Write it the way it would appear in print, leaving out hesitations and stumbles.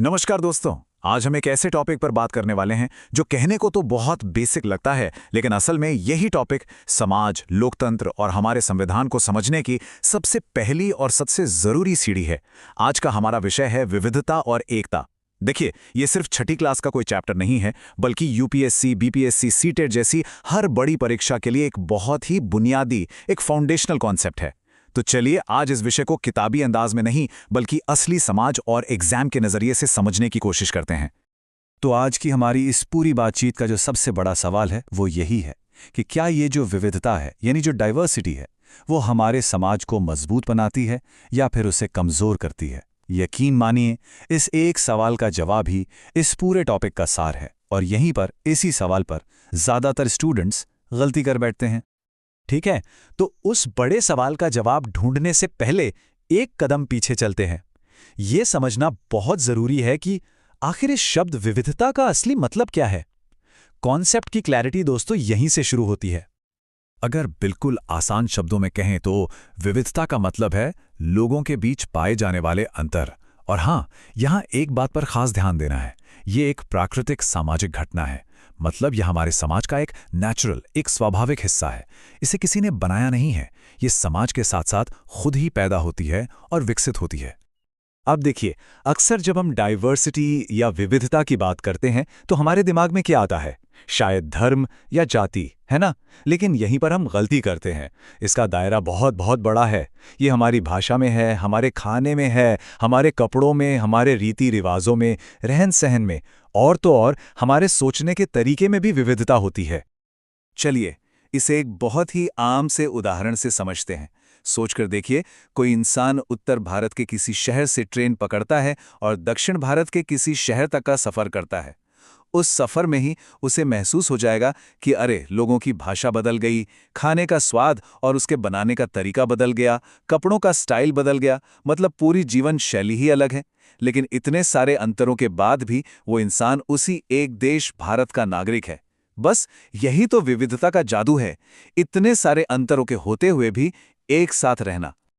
नमस्कार दोस्तों। आज हम एक ऐसे टॉपिक पर बात करने वाले हैं जो कहने को तो बहुत बेसिक लगता है, लेकिन असल में यही टॉपिक समाज, लोकतंत्र और हमारे संविधान को समझने की सबसे पहली और सबसे जरूरी सीढ़ी है। आज का हमारा विषय है विविधता और एकता। देखिए, ये सिर्फ छठी क्लास का कोई चैप्टर नहीं है, बल्कि यूपीएससी, बीपीएससी, सीटेट जैसी हर बड़ी परीक्षा के लिए एक बहुत ही बुनियादी, एक फाउंडेशनल कॉन्सेप्ट है। तो चलिए आज इस विषय को किताबी अंदाज में नहीं, बल्कि असली समाज और एग्जाम के नजरिए से समझने की कोशिश करते हैं। तो आज की हमारी इस पूरी बातचीत का जो सबसे बड़ा सवाल है वो यही है कि क्या ये जो विविधता है, यानी जो डाइवर्सिटी है, वो हमारे समाज को मजबूत बनाती है या फिर उसे कमजोर करती है। यकीन मानिए, इस एक सवाल का जवाब ही इस पूरे टॉपिक का सार है, और यहीं पर इसी सवाल पर ज्यादातर स्टूडेंट्स गलती कर बैठते हैं। ठीक है, तो उस बड़े सवाल का जवाब ढूंढने से पहले एक कदम पीछे चलते हैं। ये समझना बहुत जरूरी है कि आखिर इस शब्द विविधता का असली मतलब क्या है। कॉन्सेप्ट की क्लैरिटी दोस्तों यहीं से शुरू होती है। अगर बिल्कुल आसान शब्दों में कहें तो विविधता का मतलब है लोगों के बीच पाए जाने वाले अंतर। और हाँ, यहाँ एक बात पर खास ध्यान देना है, ये एक प्राकृतिक सामाजिक घटना है। मतलब यह हमारे समाज का एक नेचुरल, एक स्वाभाविक हिस्सा है। इसे किसी ने बनाया नहीं है, ये समाज के साथ साथ खुद ही पैदा होती है और विकसित होती है। अब देखिए, अक्सर जब हम डाइवर्सिटी या विविधता की बात करते हैं तो हमारे दिमाग में क्या आता है? शायद धर्म या जाति, है ना? लेकिन यहीं पर हम गलती करते हैं। इसका दायरा बहुत बहुत बड़ा है। ये हमारी भाषा में है, हमारे खाने में है, हमारे कपड़ों में, हमारे रीति रिवाजों में, रहन सहन में, और तो और हमारे सोचने के तरीके में भी विविधता होती है। चलिए इसे एक बहुत ही आम से उदाहरण से समझते हैं। सोचकर देखिए, कोई इंसान उत्तर भारत के किसी शहर से ट्रेन पकड़ता है और दक्षिण भारत के किसी शहर तक का सफर करता है। उस सफर में ही उसे महसूस हो जाएगा कि अरे, लोगों की भाषा बदल गई, खाने का स्वाद और उसके बनाने का तरीका बदल गया, कपड़ों का स्टाइल बदल गया, मतलब पूरी जीवन शैली ही अलग है। लेकिन इतने सारे अंतरों के बाद भी वो इंसान उसी एक देश भारत का नागरिक है। बस यही तो विविधता का जादू है, इतने सारे अंतरों के होते हुए भी एक साथ रहना।